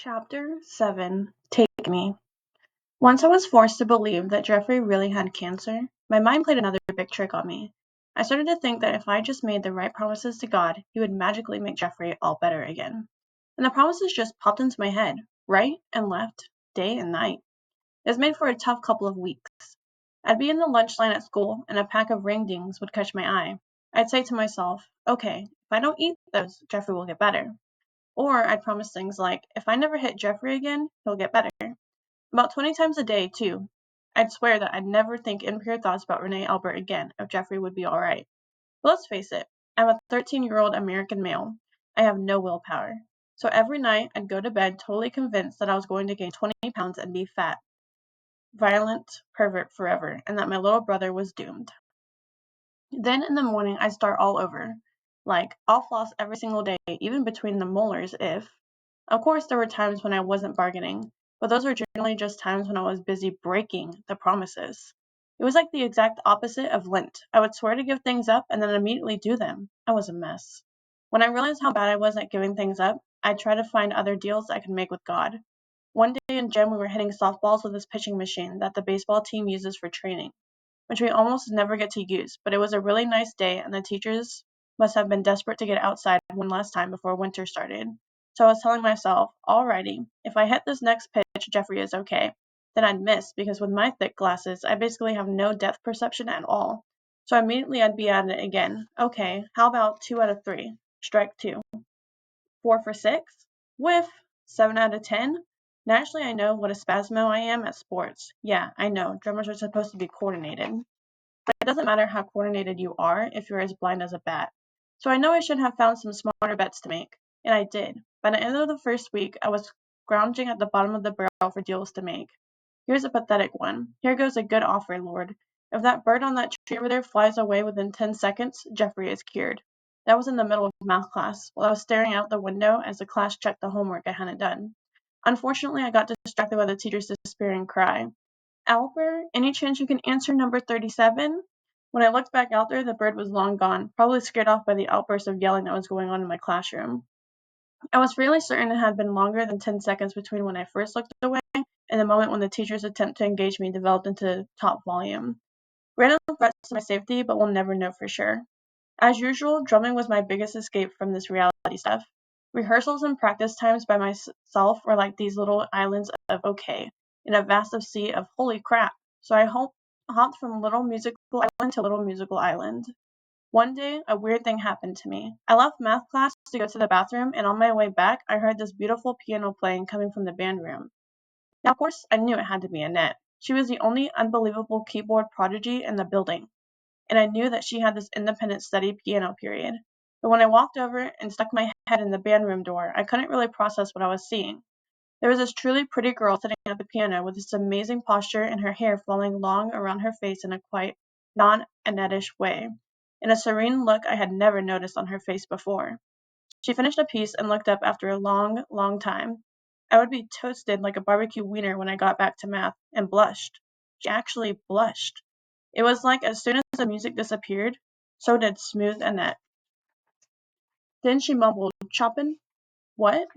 Chapter 7 Take Me. Once I was forced to believe that Jeffrey really had cancer, my mind played another big trick on me. I started to think that if I just made the right promises to God, He would magically make Jeffrey all better again. And the promises just popped into my head, right and left, day and night. It was made for a tough couple of weeks. I'd be in the lunch line at school, and a pack of ring dings would catch my eye. I'd say to myself, okay, if I don't eat those, Jeffrey will get better. Or I'd promise things like, if I never hit Jeffrey again, he'll get better. About 20 times a day, too. I'd swear that I'd never think impure thoughts about Renee Albert again if Jeffrey would be alright. But let's face it, I'm a 13-year-old American male. I have no willpower. So every night, I'd go to bed totally convinced that I was going to gain 20 pounds and be fat, violent pervert forever, and that my little brother was doomed. Then in the morning, I'd start all over. Like, I'll floss every single day, even between the molars if. Of course, there were times when I wasn't bargaining, but those were generally just times when I was busy breaking the promises. It was like the exact opposite of Lent. I would swear to give things up and then immediately do them. I was a mess. When I realized how bad I was at giving things up, I'd try to find other deals I could make with God. One day in gym, we were hitting softballs with this pitching machine that the baseball team uses for training, which we almost never get to use, but it was a really nice day and the teachers must have been desperate to get outside one last time before winter started. So I was telling myself, alrighty, if I hit this next pitch, Jeffrey is okay. Then I'd miss, because with my thick glasses, I basically have no depth perception at all. So immediately I'd be at it again. Okay, how about 2 out of 3? Strike 2. 4 for 6? Whiff! 7 out of 10? Naturally, I know what a spasmo I am at sports. Yeah, I know, drummers are supposed to be coordinated. But it doesn't matter how coordinated you are if you're as blind as a bat. So I know I should have found some smarter bets to make. And I did. By the end of the first week, I was scrounging at the bottom of the barrel for deals to make. Here's a pathetic one. Here goes a good offer, Lord. If that bird on that tree over there flies away within 10 seconds, Jeffrey is cured. That was in the middle of math class, while I was staring out the window as the class checked the homework I hadn't done. Unfortunately, I got distracted by the teacher's despairing cry. Albert, any chance you can answer number 37? When I looked back out there, the bird was long gone, probably scared off by the outburst of yelling that was going on in my classroom. I was fairly certain it had been longer than 10 seconds between when I first looked away and the moment when the teacher's attempt to engage me developed into top volume. Random threats to my safety, but we'll never know for sure. As usual, drumming was my biggest escape from this reality stuff. Rehearsals and practice times by myself were like these little islands of okay, in a vast of sea of holy crap. So I hopped from little musical island to little musical island. One day, a weird thing happened to me. I left math class to go to the bathroom, and on my way back, I heard this beautiful piano playing coming from the band room. Now, of course, I knew it had to be Annette. She was the only unbelievable keyboard prodigy in the building, and I knew that she had this independent study piano period. But when I walked over and stuck my head in the band room door, I couldn't really process what I was seeing. There was this truly pretty girl sitting at the piano with this amazing posture and her hair falling long around her face in a quite non-Annette-ish way, and a serene look I had never noticed on her face before. She finished a piece and looked up after a long, long time. I would be toasted like a barbecue wiener when I got back to math, and blushed. She actually blushed. It was like as soon as the music disappeared, so did smooth Annette. Then she mumbled, "Chopin?" "What?"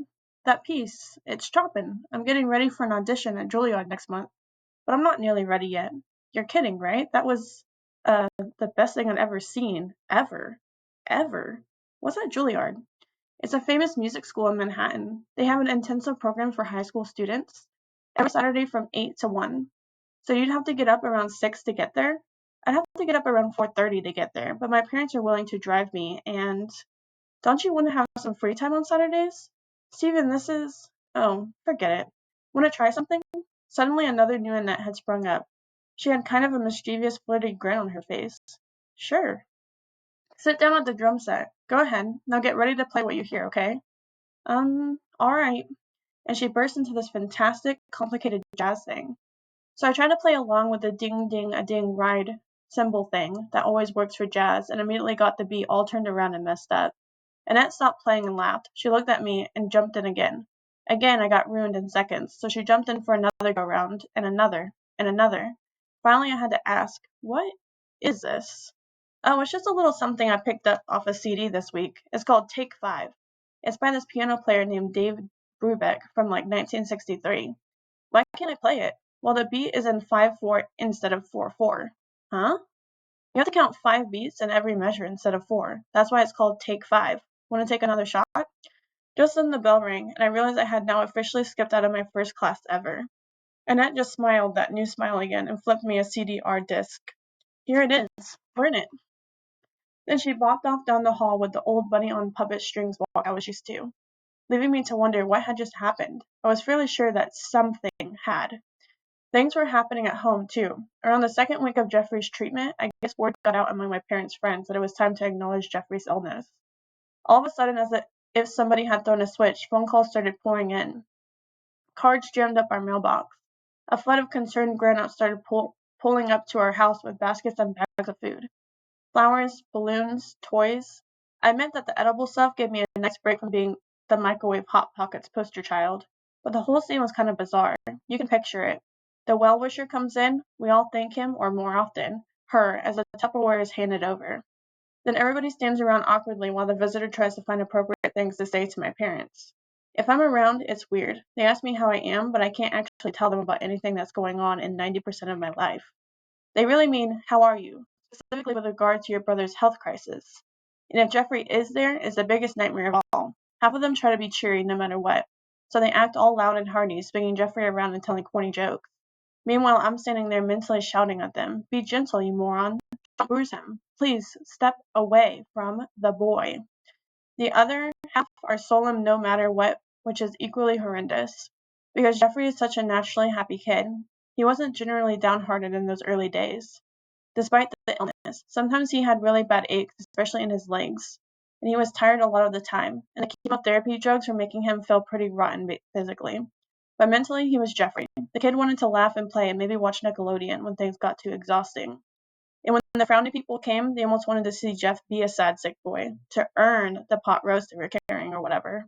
"That piece. It's Chopin. I'm getting ready for an audition at Juilliard next month, but I'm not nearly ready yet." "You're kidding, right? That was, the best thing I'd ever seen. Ever. Ever. What's at Juilliard?" "It's a famous music school in Manhattan. They have an intensive program for high school students, every Saturday from 8 to 1. So you'd have to get up around 6 to get there?" "I'd have to get up around 4:30 to get there, but my parents are willing to drive me, and—" "Don't you want to have some free time on Saturdays?" "Steven, this is—" "Oh, forget it. Want to try something?" Suddenly another new Annette had sprung up. She had kind of a mischievous, flirty grin on her face. "Sure. Sit down at the drum set. Go ahead. Now get ready to play what you hear, okay?" Alright. And she burst into this fantastic, complicated jazz thing. So I tried to play along with the ding-ding-a-ding ride cymbal thing that always works for jazz, and immediately got the beat all turned around and messed up. Annette stopped playing and laughed. She looked at me and jumped in again. Again, I got ruined in seconds, so she jumped in for another go-round, and another, and another. Finally, I had to ask, "What is this?" "Oh, it's just a little something I picked up off a CD this week. It's called Take 5. It's by this piano player named Dave Brubeck from like 1963. Why can't I play it? Well, the beat is in 5/4 instead of 4/4. Huh? You have to count 5 beats in every measure instead of 4. That's why it's called Take 5. Want to take another shot? Just then the bell rang, and I realized I had now officially skipped out of my first class ever. Annette just smiled that new smile again and flipped me a CD-R disc. Here it is. Burn it. Then she bopped off down the hall with the old bunny on puppet strings walk I was used to, leaving me to wonder what had just happened. I was fairly sure that something had. Things were happening at home, too. Around the second week of Jeffrey's treatment, I guess word got out among my parents' friends that it was time to acknowledge Jeffrey's illness. All of a sudden, as if somebody had thrown a switch, phone calls started pouring in. Cards jammed up our mailbox. A flood of concerned grown-ups started pulling up to our house with baskets and bags of food. Flowers, balloons, toys. I admit that the edible stuff gave me a nice break from being the microwave Hot Pockets poster child, but the whole scene was kind of bizarre. You can picture it. The well-wisher comes in, we all thank him, or more often, her, as the Tupperware is handed over. Then everybody stands around awkwardly while the visitor tries to find appropriate things to say to my parents. If I'm around, it's weird. They ask me how I am, but I can't actually tell them about anything that's going on in 90% of my life. They really mean, how are you? Specifically with regard to your brother's health crisis. And if Jeffrey is there, it's the biggest nightmare of all. Half of them try to be cheery no matter what, so they act all loud and hearty, swinging Jeffrey around and telling corny jokes. Meanwhile, I'm standing there mentally shouting at them, "Be gentle, you moron. Don't bruise him. Please step away from the boy." The other half are solemn no matter what, which is equally horrendous. Because Jeffrey is such a naturally happy kid, he wasn't generally downhearted in those early days. Despite the illness, sometimes he had really bad aches, especially in his legs, and he was tired a lot of the time, and the chemotherapy drugs were making him feel pretty rotten physically. But mentally, he was Jeffrey. The kid wanted to laugh and play and maybe watch Nickelodeon when things got too exhausting. And when the frowny people came, they almost wanted to see Jeff be a sad sick boy, to earn the pot roast they were carrying or whatever.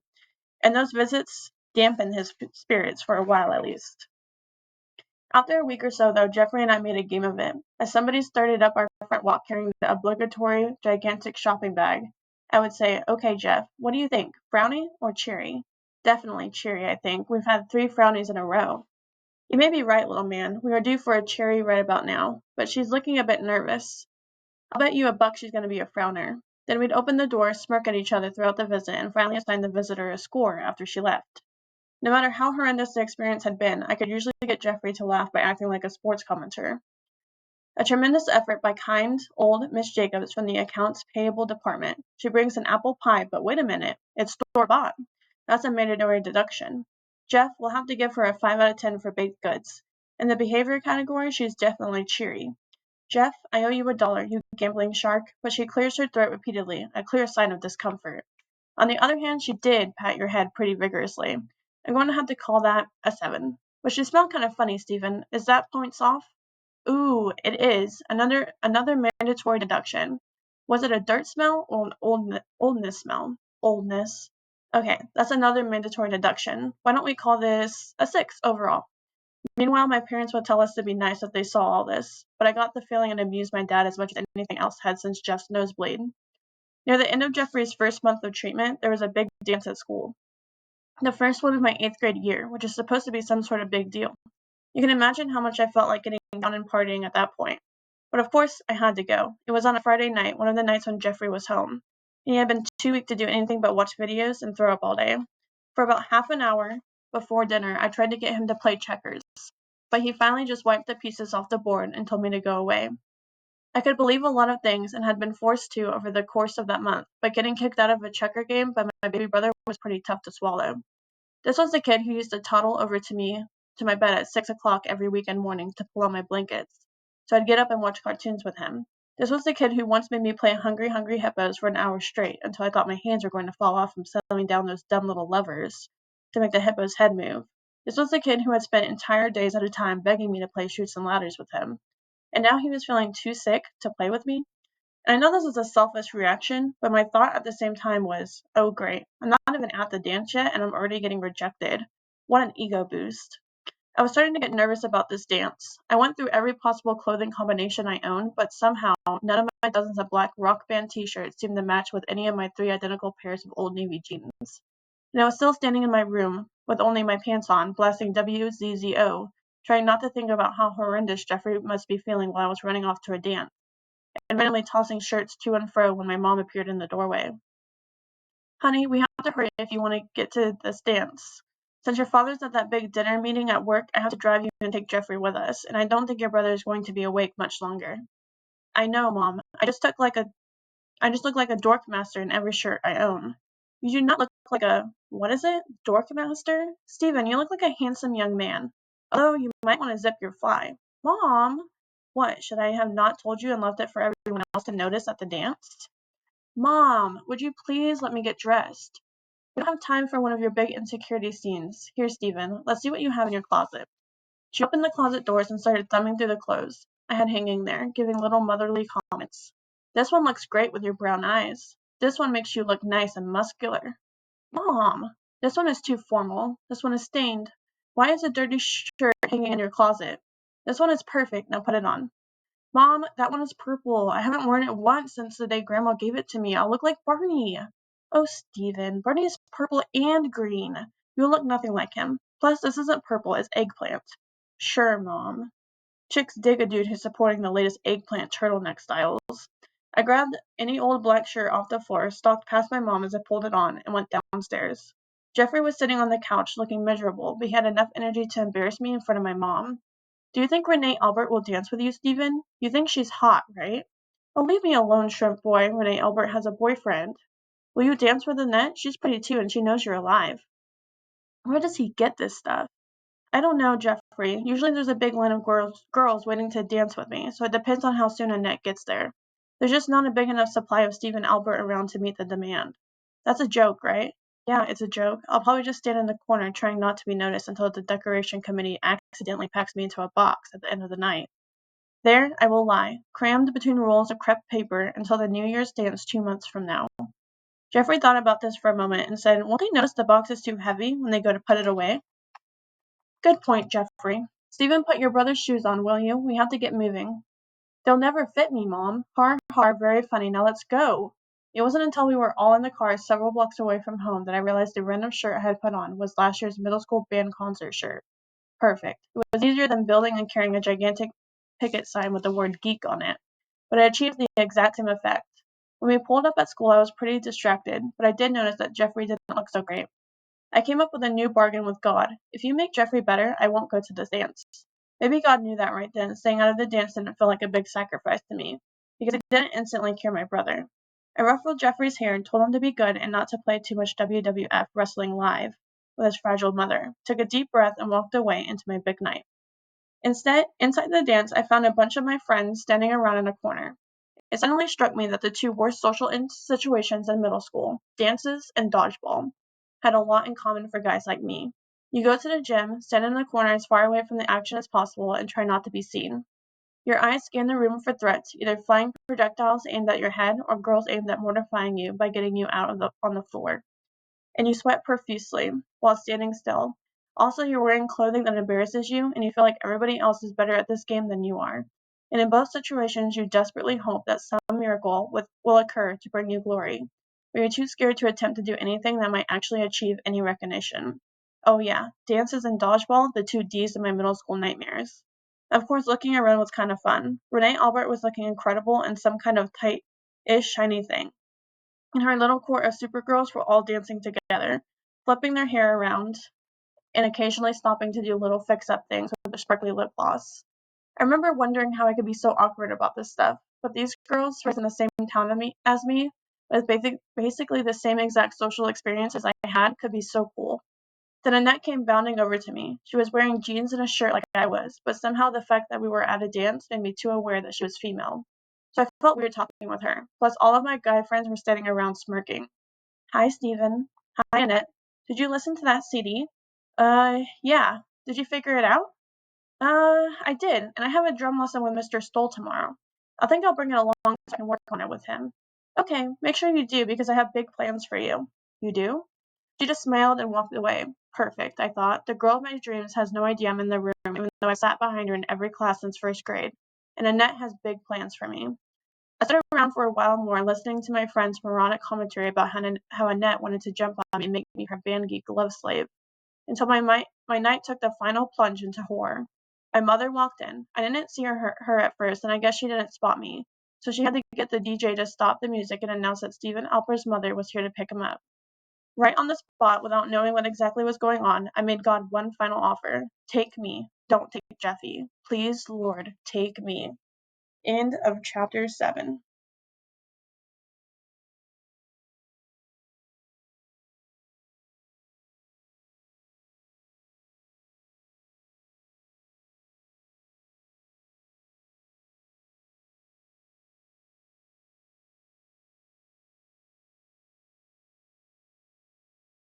And those visits dampened his spirits for a while at least. After a week or so, though, Jeffrey and I made a game of it. As somebody started up our front walk carrying the obligatory gigantic shopping bag, I would say, "Okay, Jeff, what do you think, frowny or cheery?" "Definitely cheery, I think. We've had 3 frownies in a row." "You may be right, little man. We are due for a cherry right about now, but she's looking a bit nervous. I'll bet you $1 she's going to be a frowner." Then we'd open the door, smirk at each other throughout the visit, and finally assign the visitor a score after she left. No matter how horrendous the experience had been, I could usually get Jeffrey to laugh by acting like a sports commentator. A tremendous effort by kind, old Miss Jacobs from the accounts payable department. She brings an apple pie, but wait a minute, it's store-bought. That's a mandatory deduction. Jeff will have to give her a 5 out of 10 for baked goods. In the behavior category, she's definitely cheery. "Jeff, I owe you $1, you gambling shark," but she clears her throat repeatedly, a clear sign of discomfort. On the other hand, she did pat your head pretty vigorously. I'm going to have to call that a 7. But she smelled kind of funny, Stephen. Is that points off? Ooh, it is. Another mandatory deduction. Was it a dirt smell or an oldness smell? Oldness. Okay, that's another mandatory deduction. Why don't we call this a 6 overall? Meanwhile, my parents would tell us to be nice if they saw all this, but I got the feeling it amused my dad as much as anything else had since Jeff's nosebleed. Near the end of Jeffrey's first month of treatment, there was a big dance at school. The first one of my 8th grade year, which is supposed to be some sort of big deal. You can imagine how much I felt like getting down and partying at that point. But of course, I had to go. It was on a Friday night, one of the nights when Jeffrey was home. And he had been too weak to do anything but watch videos and throw up all day. For about half an hour before dinner, I tried to get him to play checkers, but he finally just wiped the pieces off the board and told me to go away. I could believe a lot of things and had been forced to over the course of that month, but getting kicked out of a checker game by my baby brother was pretty tough to swallow. This was the kid who used to toddle over to my bed at 6 o'clock every weekend morning to pull on my blankets, so I'd get up and watch cartoons with him. This was the kid who once made me play Hungry Hungry Hippos for an hour straight until I thought my hands were going to fall off from settling down those dumb little levers to make the hippo's head move. This was the kid who had spent entire days at a time begging me to play Chutes and Ladders with him. And now he was feeling too sick to play with me? And I know this is a selfish reaction, but my thought at the same time was, oh great, I'm not even at the dance yet and I'm already getting rejected. What an ego boost. I was starting to get nervous about this dance. I went through every possible clothing combination I owned, but somehow none of my dozens of black Rock Band t-shirts seemed to match with any of my 3 identical pairs of Old Navy jeans. And I was still standing in my room, with only my pants on, blasting WZZO, trying not to think about how horrendous Jeffrey must be feeling while I was running off to a dance, and randomly tossing shirts to and fro when my mom appeared in the doorway. Honey, we have to hurry if you want to get to this dance. Since your father's at that big dinner meeting at work, I have to drive you and take Jeffrey with us, and I don't think your brother is going to be awake much longer. I know, Mom. I just look like a dork master in every shirt I own. You do not look like a, what is it? Dork master? Steven, you look like a handsome young man. Although you might want to zip your fly. Mom! What, should I have not told you and left it for everyone else to notice at the dance? Mom, would you please let me get dressed? We don't have time for one of your big insecurity scenes. Here, Steven, let's see what you have in your closet. She opened the closet doors and started thumbing through the clothes I had hanging there, giving little motherly comments. This one looks great with your brown eyes. This one makes you look nice and muscular. Mom, this one is too formal. This one is stained. Why is a dirty shirt hanging in your closet? This one is perfect. Now put it on. Mom, that one is purple. I haven't worn it once since the day Grandma gave it to me. I'll look like Barney. Oh, Steven, Barney is purple and green. You'll look nothing like him. Plus, this isn't purple, it's eggplant. Sure, Mom. Chicks dig a dude who's supporting the latest eggplant turtleneck styles. I grabbed any old black shirt off the floor, stalked past my mom as I pulled it on, and went downstairs. Jeffrey was sitting on the couch looking miserable, but he had enough energy to embarrass me in front of my mom. Do you think Renee Albert will dance with you, Steven? You think she's hot, right? Oh, leave me alone, shrimp boy. Renee Albert has a boyfriend. Will you dance with Annette? She's pretty too, and she knows you're alive. Where does he get this stuff? I don't know, Jeffrey. Usually there's a big line of girls waiting to dance with me, so it depends on how soon Annette gets there. There's just not a big enough supply of Stephen Albert around to meet the demand. That's a joke, right? Yeah, it's a joke. I'll probably just stand in the corner trying not to be noticed until the decoration committee accidentally packs me into a box at the end of the night. There I will lie, crammed between rolls of crepe paper until the New Year's dance 2 months from now. Jeffrey thought about this for a moment and said, won't they notice the box is too heavy when they go to put it away? Good point, Jeffrey. Stephen, put your brother's shoes on, will you? We have to get moving. They'll never fit me, Mom. Har, har, very funny. Now let's go. It wasn't until we were all in the car several blocks away from home that I realized the random shirt I had put on was last year's middle school band concert shirt. Perfect. It was easier than building and carrying a gigantic picket sign with the word geek on it, but it achieved the exact same effect. When we pulled up at school, I was pretty distracted, but I did notice that Jeffrey didn't look so great. I came up with a new bargain with God. If you make Jeffrey better, I won't go to the dance. Maybe God knew that right then. Staying out of the dance didn't feel like a big sacrifice to me, because it didn't instantly cure my brother. I ruffled Jeffrey's hair and told him to be good and not to play too much WWF Wrestling Live with his fragile mother, took a deep breath, and walked away into my big night. Instead, inside the dance, I found a bunch of my friends standing around in a corner. It suddenly struck me that the two worst social situations in middle school, dances and dodgeball, had a lot in common for guys like me. You go to the gym, stand in the corner as far away from the action as possible, and try not to be seen. Your eyes scan the room for threats, either flying projectiles aimed at your head or girls aimed at mortifying you by getting you out on the floor. And you sweat profusely while standing still. Also, you're wearing clothing that embarrasses you, and you feel like everybody else is better at this game than you are. And in both situations, you desperately hope that some miracle will occur to bring you glory, but you're too scared to attempt to do anything that might actually achieve any recognition. Oh yeah, dances and dodgeball, the two D's of my middle school nightmares. Of course, looking around was kind of fun. Renee Albert was looking incredible in some kind of tight-ish shiny thing, and her little court of supergirls were all dancing together, flipping their hair around and occasionally stopping to do little fix-up things with their sparkly lip gloss. I remember wondering how I could be so awkward about this stuff, but these girls raised in the same town as me, with basically the same exact social experience as I had, could be so cool. Then Annette came bounding over to me. She was wearing jeans and a shirt like I was, but somehow the fact that we were at a dance made me too aware that she was female. So I felt weird talking with her. Plus, all of my guy friends were standing around smirking. Hi, Steven. Hi, Annette. Did you listen to that CD? Yeah. Did you figure it out? I did, and I have a drum lesson with Mr. Stoll tomorrow. I think I'll bring it along so I can work on it with him. Okay, make sure you do, because I have big plans for you. You do? She just smiled and walked away. Perfect, I thought. The girl of my dreams has no idea I'm in the room, even though I sat behind her in every class since first grade. And Annette has big plans for me. I sat around for a while more, listening to my friend's moronic commentary about how Annette wanted to jump on me and make me her band geek love slave. until my night took the final plunge into horror. My mother walked in. I didn't see her at first, and I guess she didn't spot me, so she had to get the DJ to stop the music and announce that Stephen Alper's mother was here to pick him up. Right on the spot, without knowing what exactly was going on, I made God one final offer. Take me. Don't take Jeffy. Please, Lord, take me. End of chapter 7.